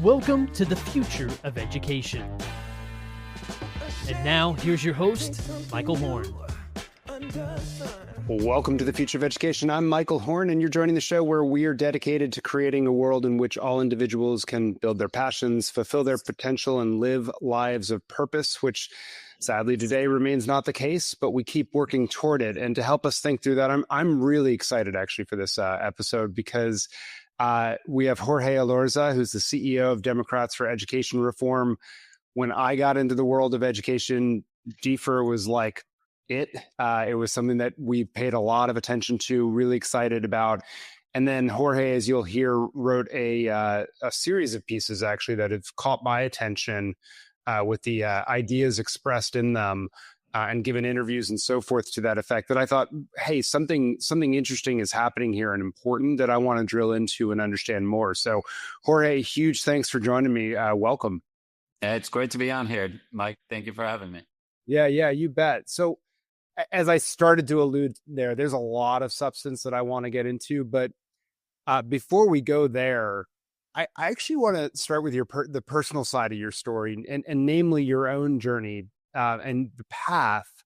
Welcome to the future of education. And now, here's your host, Michael Horn. Welcome to the future of education. I'm Michael Horn, and you're joining the show where we are dedicated to creating a world in which all individuals can build their passions, fulfill their potential, and live lives of purpose, which sadly today remains not the case, but we keep working toward it. And to help us think through that, I'm really excited actually for this episode because we have Jorge Elorza, who's the CEO of Democrats for Education Reform. When I got into the world of education, DFER was like it was something that we paid a lot of attention to, really excited about. And then Jorge, as you'll hear, wrote a series of pieces actually that have caught my attention with the ideas expressed in them and given interviews and so forth to that effect, that I thought, hey, something interesting is happening here and important that I want to drill into and understand more. So Jorge, huge thanks for joining me. Welcome. It's great to be on here, Mike. Thank you for having me. Yeah, you bet. So as I started to allude there, there's a lot of substance that I want to get into. But before we go there, I actually want to start with the personal side of your story, and namely your own journey and the path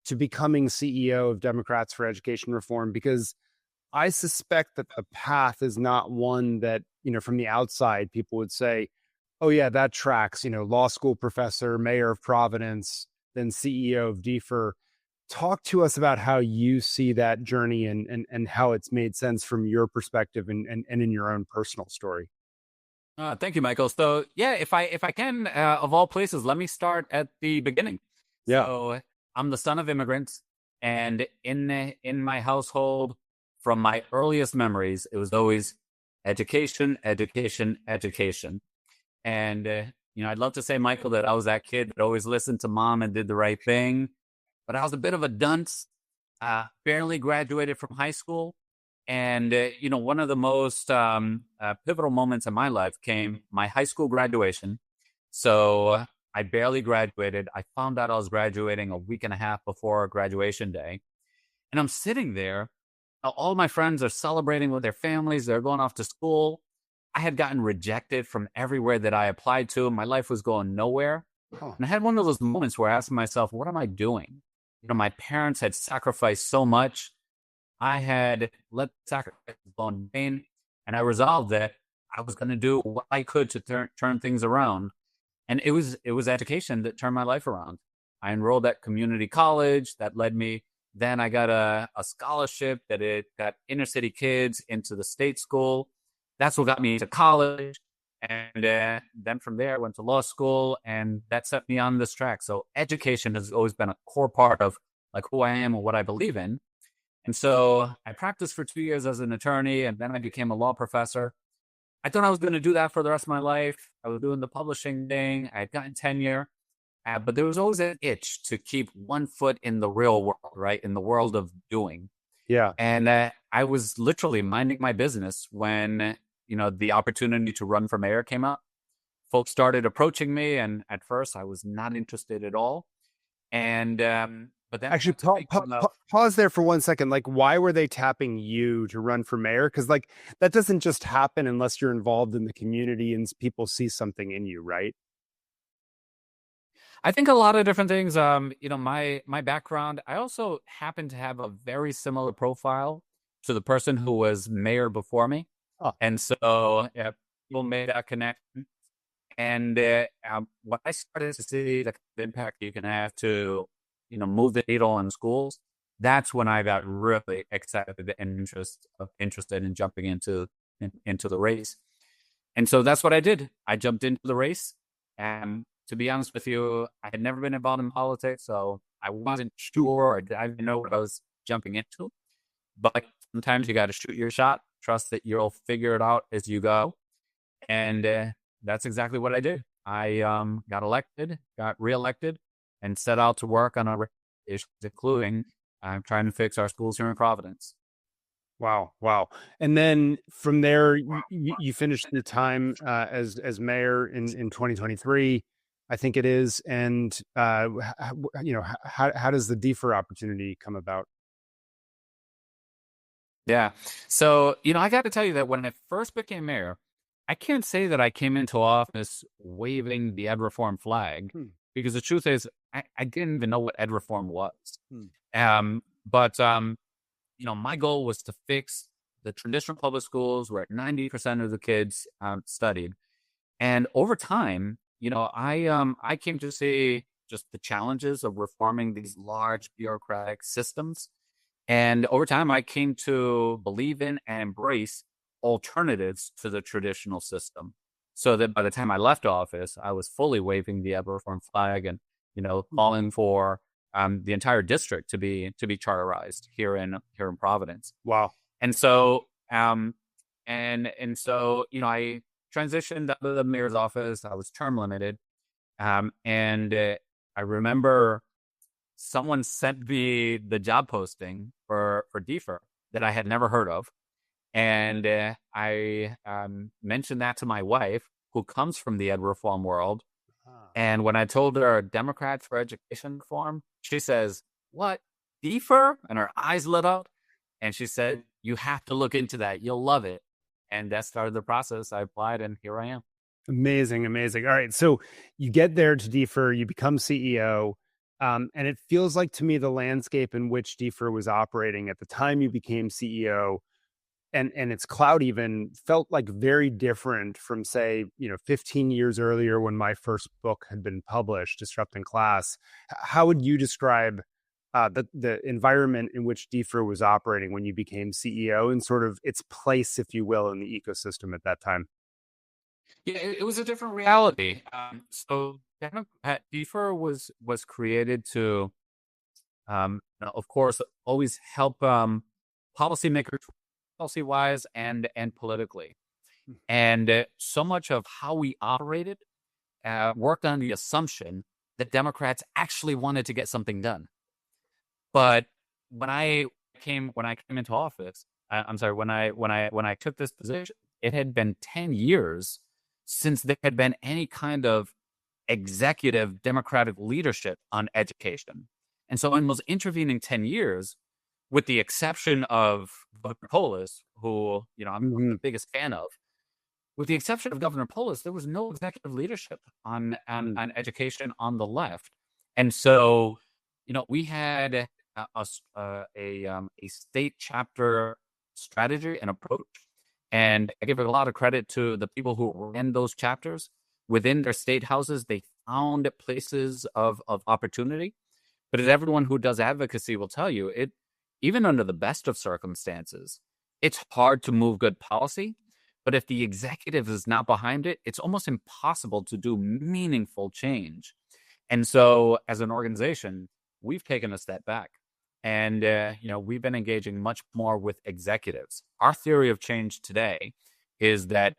to becoming CEO of Democrats for Education Reform, because I suspect that the path is not one that, from the outside, people would say, oh, yeah, that tracks, law school professor, mayor of Providence, then CEO of DFER. Talk to us about how you see that journey and how it's made sense from your perspective and in your own personal story. Thank you, Michael. So yeah, if I can, of all places, let me start at the beginning. Yeah. So I'm the son of immigrants, and in my household, from my earliest memories, it was always education, education, education. And I'd love to say, Michael, that I was that kid that always listened to mom and did the right thing. But I was a bit of a dunce, barely graduated from high school. And, one of the most pivotal moments in my life came my high school graduation. So I barely graduated. I found out I was graduating a week and a half before graduation day. And I'm sitting there. All my friends are celebrating with their families. They're going off to school. I had gotten rejected from everywhere that I applied to. My life was going nowhere. And I had one of those moments where I asked myself, what am I doing? My parents had sacrificed so much. I had let sacrifice go in vain, and I resolved that I was going to do what I could to turn things around. And it was education that turned my life around. I enrolled at community college. That led me. Then I got a scholarship that it got inner city kids into the state school. That's what got me to college. And then from there, I went to law school, and that set me on this track. So education has always been a core part of like who I am and what I believe in. And so I practiced for 2 years as an attorney, and then I became a law professor. I thought I was going to do that for the rest of my life. I was doing the publishing thing. I had gotten tenure, but there was always an itch to keep one foot in the real world, right? In the world of doing. Yeah. And I was literally minding my business when the opportunity to run for mayor came up. Folks started approaching me, and at first I was not interested at all. And but then actually pause there for 1 second. Like, why were they tapping you to run for mayor? Because like that doesn't just happen unless you're involved in the community and people see something in you, right? I think a lot of different things. My background. I also happen to have a very similar profile to the person who was mayor before me. Oh. And so people made that connection. And when I started to see the impact you can have to, move the needle in schools, that's when I got really excited and interested in jumping into the race. And so that's what I did. I jumped into the race. And to be honest with you, I had never been involved in politics, so I wasn't sure, or I didn't know what I was jumping into. But sometimes you got to shoot your shot. Trust that you'll figure it out as you go. And that's exactly what I did. I got elected, got reelected, and set out to work on our issues, including trying to fix our schools here in Providence. Wow. And then from there, you finished the time as mayor in 2023, I think it is. And, how does the DFER opportunity come about? Yeah. So, I got to tell you that when I first became mayor, I can't say that I came into office waving the ed reform flag, because the truth is I didn't even know what ed reform was. But my goal was to fix the traditional public schools where 90% of the kids studied. And over time, I came to see just the challenges of reforming these large bureaucratic systems. And over time, I came to believe in and embrace alternatives to the traditional system, so that by the time I left office, I was fully waving the ed reform flag and, calling for the entire district to be charterized here in Providence. Wow. And so, I transitioned out of the mayor's office. I was term limited. I remember someone sent me the job posting for DFER that I had never heard of. And I mentioned that to my wife, who comes from the ed reform world. And when I told her Democrats for Education Reform, she says, "What? DFER?" And her eyes lit up. And she said, "You have to look into that. You'll love it." And that started the process. I applied, and here I am. Amazing. All right. So you get there to DFER, you become CEO. And it feels like to me the landscape in which DFER was operating at the time you became CEO and its cloud even felt like very different from, say, 15 years earlier when my first book had been published, Disrupting Class. How would you describe the environment in which DFER was operating when you became CEO and sort of its place, if you will, in the ecosystem at that time? Yeah, it was a different reality. So DFER was created to, of course, always help policymakers, policy-wise and politically. And so much of how we operated worked on the assumption that Democrats actually wanted to get something done. But when I came into office, when I took this position, it had been 10 years since there had been any kind of executive Democratic leadership on education. And so in those intervening 10 years, with the exception of Governor Polis, who, I'm the biggest fan of, with the exception of Governor Polis, there was no executive leadership on education on the left. And so, we had a state chapter strategy and approach. And I give a lot of credit to the people who ran those chapters. Within their state houses, they found places of opportunity. But as everyone who does advocacy will tell you, even under the best of circumstances, it's hard to move good policy. But if the executive is not behind it, it's almost impossible to do meaningful change. And so as an organization, we've taken a step back. And, we've been engaging much more with executives. Our theory of change today is that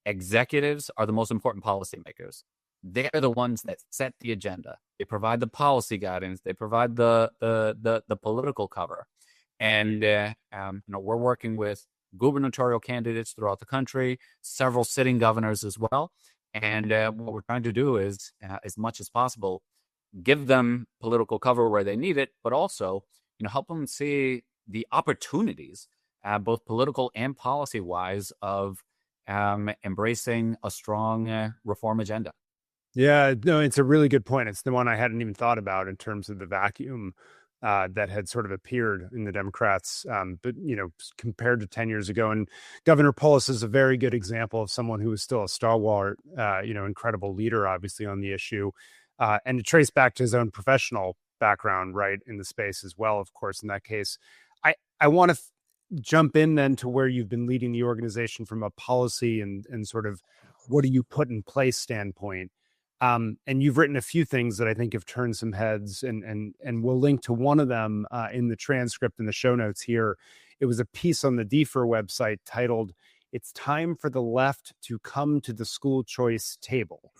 executives are the most important policymakers. They're the ones that set the agenda. They provide the policy guidance. They provide the political cover. And, we're working with gubernatorial candidates throughout the country, several sitting governors as well. And what we're trying to do is, as much as possible, give them political cover where they need it, but also help them see the opportunities, both political and policy-wise, of embracing a strong reform agenda. Yeah, no, it's a really good point. It's the one I hadn't even thought about in terms of the vacuum that had sort of appeared in the Democrats, but compared to 10 years ago. And Governor Polis is a very good example of someone who is still a stalwart, incredible leader, obviously, on the issue, and to trace back to his own professional background, right, in the space as well, of course, in that case. I want to jump in then to where you've been leading the organization from a policy and sort of what do you put in place standpoint. And you've written a few things that I think have turned some heads, and we'll link to one of them in the transcript in the show notes here. It was a piece on the DFER website titled, "It's Time for the Left to Come to the School Choice Table."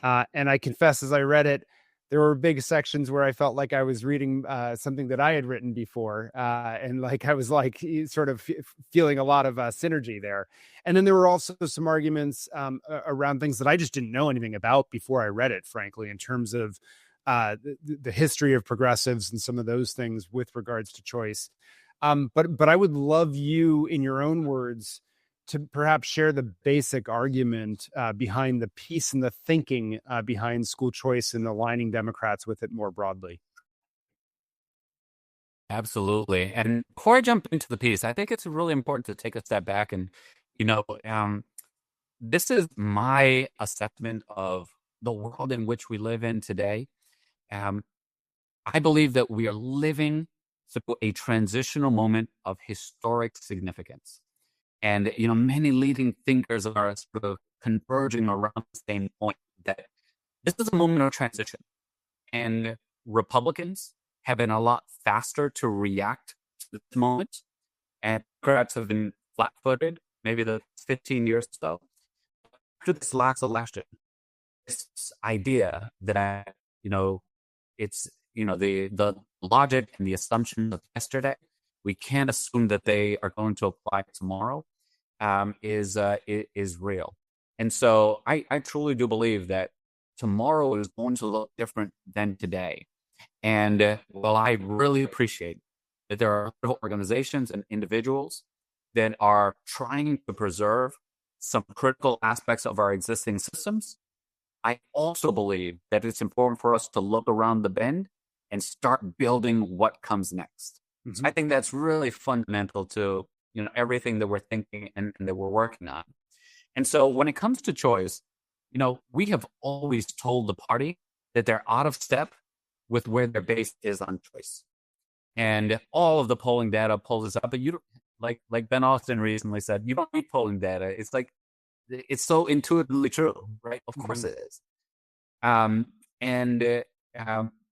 And I confess, as I read it, there were big sections where I felt like I was reading something that I had written before. And like I was like sort of feeling a lot of synergy there. And then there were also some arguments around things that I just didn't know anything about before I read it, frankly, in terms of the history of progressives and some of those things with regards to choice. But I would love you, in your own words, to perhaps share the basic argument behind the piece and the thinking behind school choice and aligning Democrats with it more broadly. Absolutely. And before I jump into the piece, I think it's really important to take a step back and, this is my assessment of the world in which we live in today. I believe that we are living through a transitional moment of historic significance. And, many leading thinkers are sort of converging around the same point that this is a moment of transition. And Republicans have been a lot faster to react to this moment. And Democrats have been flat-footed, maybe the 15 years or so. After this last election, this idea that, it's, the logic and the assumption of yesterday, we can't assume that they are going to apply tomorrow, is real. And so I truly do believe that tomorrow is going to look different than today. And while I really appreciate that there are organizations and individuals that are trying to preserve some critical aspects of our existing systems, I also believe that it's important for us to look around the bend and start building what comes next. Mm-hmm. So I think that's really fundamental to everything that we're thinking and that we're working on. And so when it comes to choice, we have always told the party that they're out of step with where their base is on choice. And all of the polling data pulls this up, but you don't, like Ben Austin recently said, you don't need polling data. It's like, it's so intuitively true, right? Of course it is.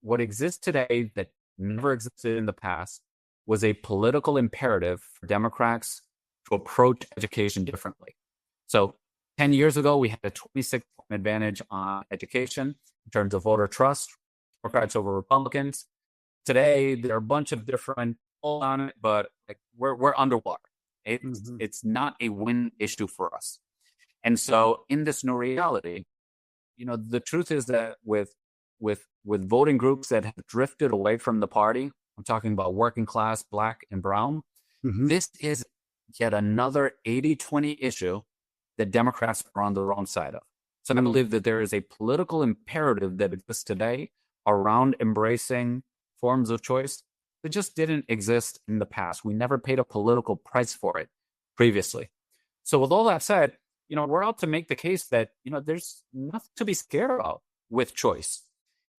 What exists today that never existed in the past was a political imperative for Democrats to approach education differently. So 10 years ago, we had a 26-point advantage on education in terms of voter trust, Democrats over Republicans. Today, there are a bunch of different polls on it, but we're underwater. It's not a win issue for us. And so in this new reality, the truth is that with voting groups that have drifted away from the party, I'm talking about working class, Black and brown, this is yet another 80-20 issue that Democrats are on the wrong side of. So I believe that there is a political imperative that exists today around embracing forms of choice that just didn't exist in the past. We never paid a political price for it previously. So with all that said, we're out to make the case that, there's nothing to be scared about with choice.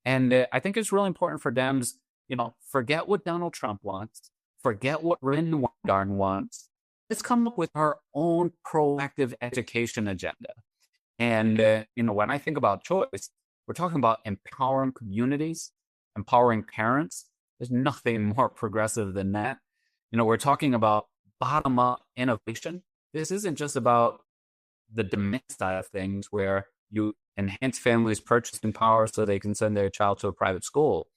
And I think it's really important for Dems, forget what Donald Trump wants, forget what Rin Weingarten wants. Let's come up with our own proactive education agenda. And, when I think about choice, we're talking about empowering communities, empowering parents. There's nothing more progressive than that. We're talking about bottom-up innovation. This isn't just about the demand side of things where you enhance families' purchasing power so they can send their child to a private school.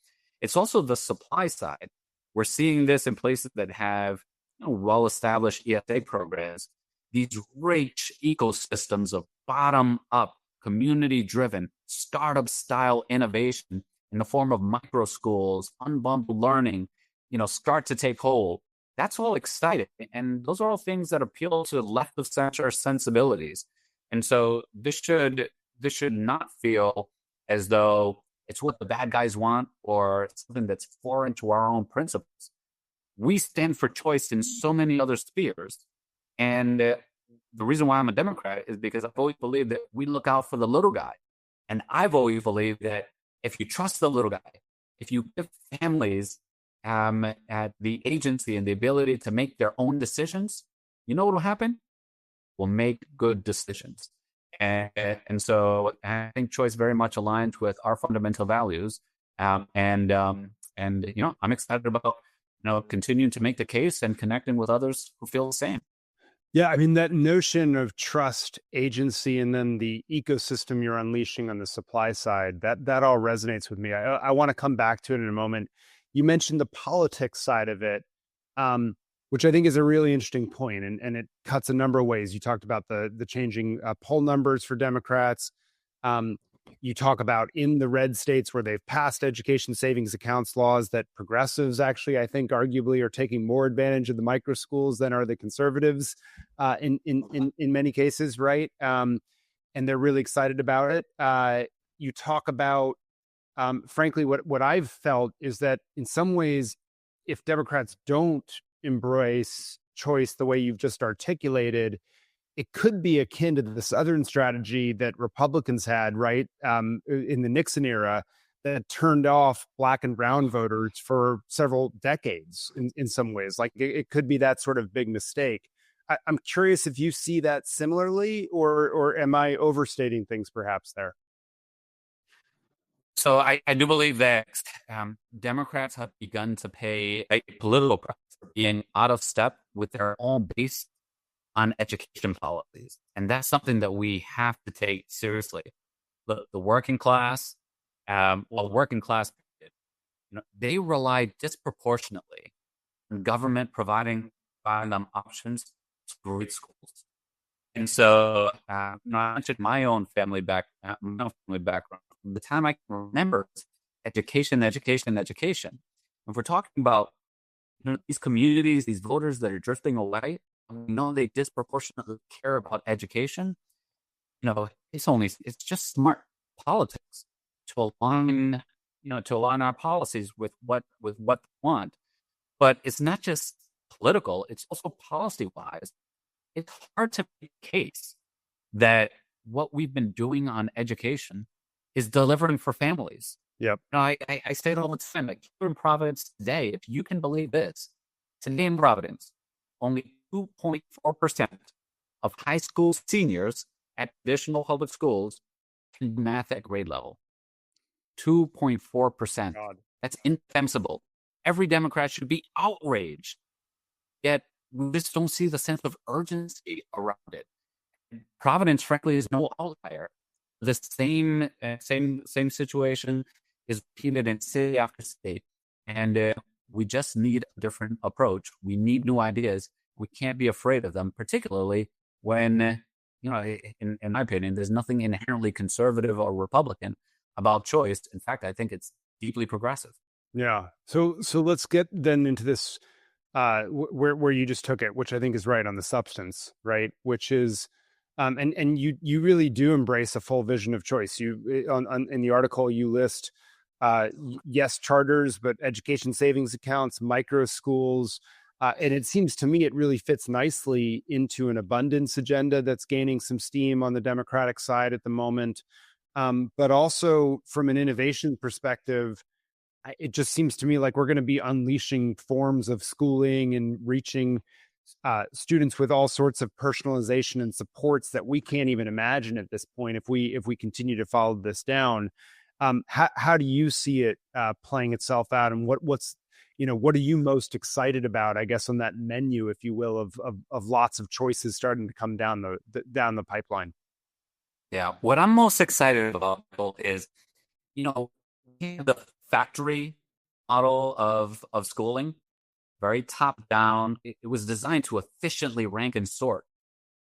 It's also the supply side. We're seeing this in places that have well-established ESA programs, these rich ecosystems of bottom-up, community-driven, startup-style innovation in the form of microschools, unbundled learning, start to take hold. That's all exciting. And those are all things that appeal to left of center sensibilities. And so this should not feel as though it's what the bad guys want or something that's foreign to our own principles. We stand for choice in so many other spheres. And the reason why I'm a Democrat is because I've always believed that we look out for the little guy. And I've always believed that if you trust the little guy, if you give families at the agency and the ability to make their own decisions, you know what will happen? We'll make good decisions. And so I think choice very much aligns with our fundamental values. I'm excited about continuing to make the case and connecting with others who feel the same. Yeah, I mean, that notion of trust, agency, and then the ecosystem you're unleashing on the supply side, that all resonates with me. I want to come back to it in a moment. You mentioned the politics side of it, which I think is a really interesting point, and it cuts a number of ways. You talked about the changing poll numbers for Democrats. You talk about in the red states where they've passed education savings accounts laws that progressives actually, I think, arguably are taking more advantage of the micro schools than are the conservatives in many cases, right? And they're really excited about it. You talk about, frankly, what I've felt is that in some ways, if Democrats don't embrace choice the way you've just articulated, it could be akin to the Southern strategy that Republicans had, right, in the Nixon era, that turned off Black and brown voters for several decades in some ways. Like it could be that sort of big mistake. I'm curious if you see that similarly, or am I overstating things perhaps there? So I do believe that Democrats have begun to pay a political price for being out of step with their own base on education policies. And that's something that we have to take seriously. The working class, working class, they rely disproportionately on government providing them options to great schools. And so, I mentioned my own family background. The time I can remember, education. If we're talking about these communities, these voters that are drifting away, we know they disproportionately care about education. It's just smart politics to align our policies with what they want. But it's not just political; it's also policy wise. It's hard to make a case that what we've been doing on education is delivering for families. Yep. I say it all the time. Like here in Providence today, if you can believe this, today in Providence, only 2.4% of high school seniors at traditional public schools can do math at grade level. 2.4%. That's indefensible. Every Democrat should be outraged. Yet we just don't see the sense of urgency around it. Providence, frankly, is no outlier. The same situation is repeated in city after state, and we just need a different approach. We need new ideas. We can't be afraid of them, particularly when, in my opinion, there's nothing inherently conservative or Republican about choice. In fact, I think it's deeply progressive. Yeah. So let's get then into this where you just took it, which I think is right on the substance, right? Which is, and you really do embrace a full vision of choice. You in the article you list, yes, charters, but education savings accounts, micro schools. And it seems to me it really fits nicely into an abundance agenda that's gaining some steam on the Democratic side at the moment. But also from an innovation perspective, it just seems to me like we're going to be unleashing forms of schooling and reaching students with all sorts of personalization and supports that we can't even imagine at this point if we continue to follow this down. How do you see it playing itself out, and what are you most excited about, I guess, on that menu, if you will, of lots of choices starting to come down the pipeline? Yeah, what I'm most excited about is, the factory model of schooling, very top down. It was designed to efficiently rank and sort.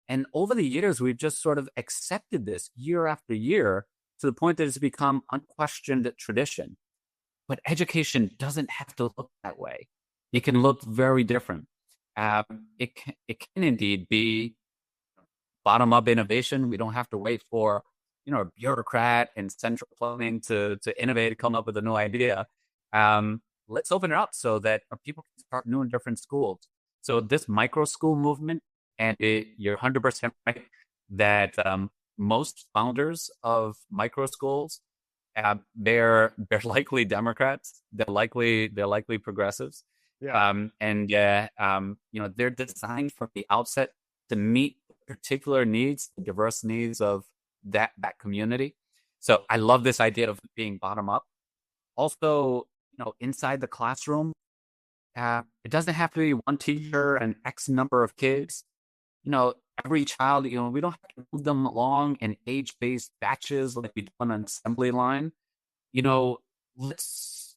And over the years, we've just sort of accepted this year after year to the point that it's become unquestioned tradition. But education doesn't have to look that way. It can look very different. It can indeed be bottom-up innovation. We don't have to wait for a bureaucrat and central planning to innovate and come up with a new idea. Let's open it up so that people can start new and different schools. So this micro school movement, and you're 100% right that most founders of micro schools, they're likely Democrats. They're likely progressives. Yeah. They're designed from the outset to meet particular needs, the diverse needs of that community. So I love this idea of being bottom up. Also, inside the classroom, it doesn't have to be one teacher and X number of kids. Every child, we don't have to move them along in age-based batches like we do on an assembly line. Let's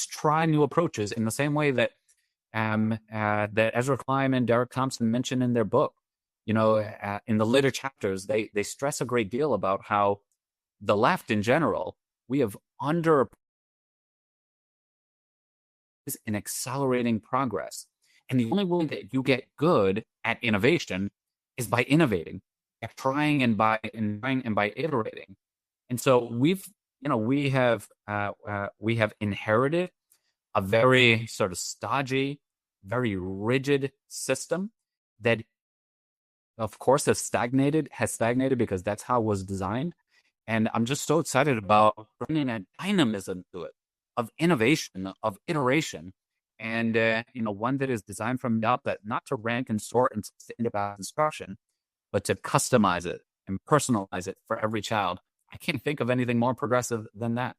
try new approaches in the same way that Ezra Klein and Derek Thompson mentioned in their book. in the later chapters, they stress a great deal about how the left in general, we have in accelerating progress. And the only way that you get good at innovation is by innovating, by trying and by iterating. And so we have inherited a very sort of stodgy, very rigid system that, of course, has stagnated because that's how it was designed. And I'm just so excited about bringing a dynamism to it, of innovation, of iteration, and one that is designed from the outset, not to rank and sort and individual instruction, but to customize it and personalize it for every child. I can't think of anything more progressive than that.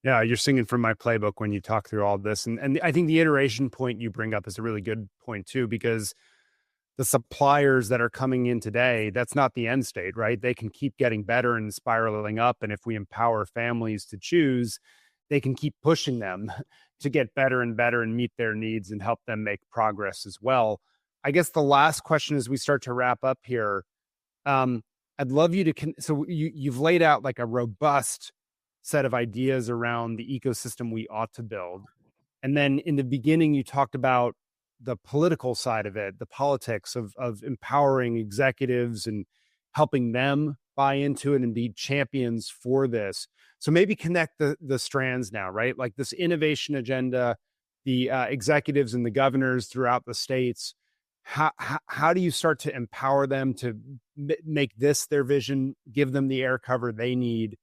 Yeah, you're singing from my playbook when you talk through all this. And I think the iteration point you bring up is a really good point too, because the suppliers that are coming in today, that's not the end state, right? They can keep getting better and spiraling up. And if we empower families to choose, they can keep pushing them to get better and better and meet their needs and help them make progress as well. I guess the last question as we start to wrap up here, I'd love you to, so you've laid out like a robust set of ideas around the ecosystem we ought to build. And then in the beginning, you talked about the political side of it, the politics of empowering executives and helping them buy into it and be champions for this. So maybe connect the strands now, right? Like this innovation agenda, the executives and the governors throughout the states. How do you start to empower them to make this their vision, give them the air cover they need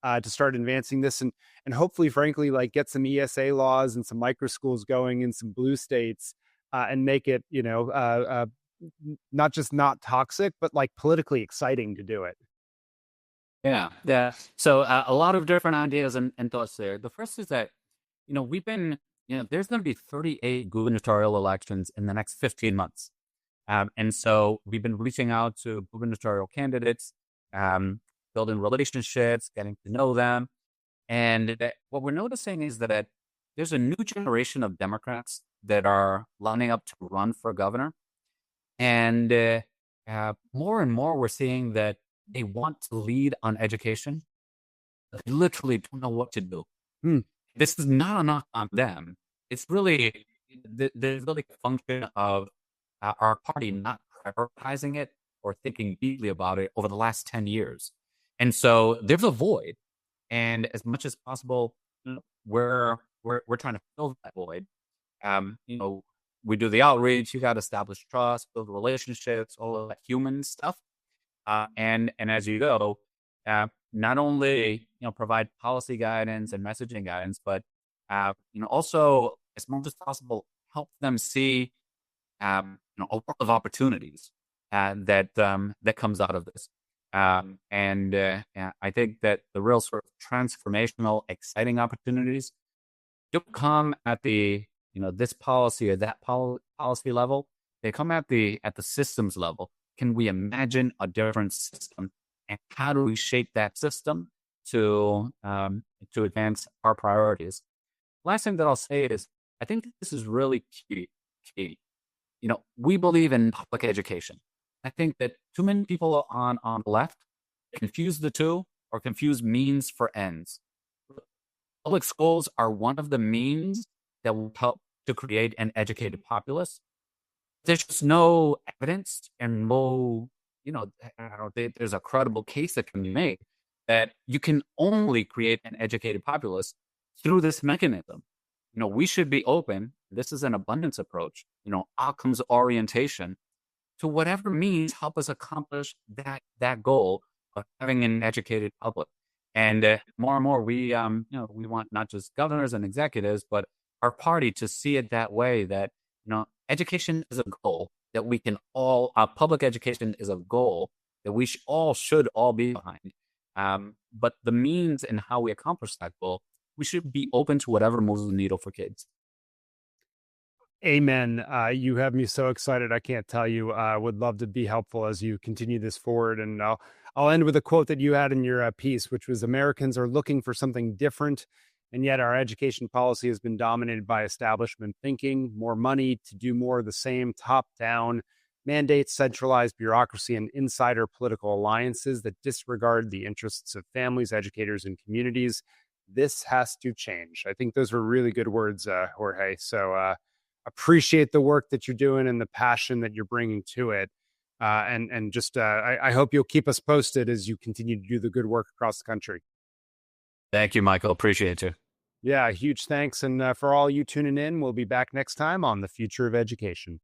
to start advancing this, and hopefully, frankly, like get some ESA laws and some microschools going in some blue states and make it, not just not toxic, but like politically exciting to do it. Yeah. So a lot of different ideas and thoughts there. The first is that, we've been, there's going to be 38 gubernatorial elections in the next 15 months. And so we've been reaching out to gubernatorial candidates, building relationships, getting to know them. And what we're noticing is that there's a new generation of Democrats that are lining up to run for governor. And more and more, we're seeing that they want to lead on education. They literally don't know what to do. This is not a knock on them. It's really, there's really a function of our party not prioritizing it or thinking deeply about it over the last 10 years. And so there's a void. And as much as possible, we're trying to fill that void. We do the outreach, you got to establish trust, build relationships, all of that human stuff. And as you go, not only provide policy guidance and messaging guidance, but also as much as possible help them see a lot of opportunities that comes out of this. And I think that the real sort of transformational, exciting opportunities don't come at the this policy or that policy level. They come at the systems level. Can we imagine a different system, and how do we shape that system to advance our priorities? Last thing that I'll say is, I think this is really key. We believe in public education. I think that too many people on the left confuse the two or confuse means for ends. Public schools are one of the means that will help to create an educated populace. There's just no evidence and no, there's a credible case that can be made that you can only create an educated populace through this mechanism. We should be open. This is an abundance approach, outcomes orientation to whatever means help us accomplish that goal of having an educated public. And more and more, we want not just governors and executives, but our party to see it that way, that education is a goal that we can all, public education is a goal that we should all be behind. But the means and how we accomplish that goal, we should be open to whatever moves the needle for kids. Amen. You have me so excited. I can't tell you. I would love to be helpful as you continue this forward. And I'll end with a quote that you had in your piece, which was, Americans are looking for something different. And yet our education policy has been dominated by establishment thinking, more money to do more of the same, top down, mandates, centralized bureaucracy, and insider political alliances that disregard the interests of families, educators, and communities. This has to change. I think those were really good words, Jorge. So appreciate the work that you're doing and the passion that you're bringing to it. I hope you'll keep us posted as you continue to do the good work across the country. Thank you, Michael. Appreciate you. Yeah, huge thanks. And for all you tuning in, we'll be back next time on The Future of Education.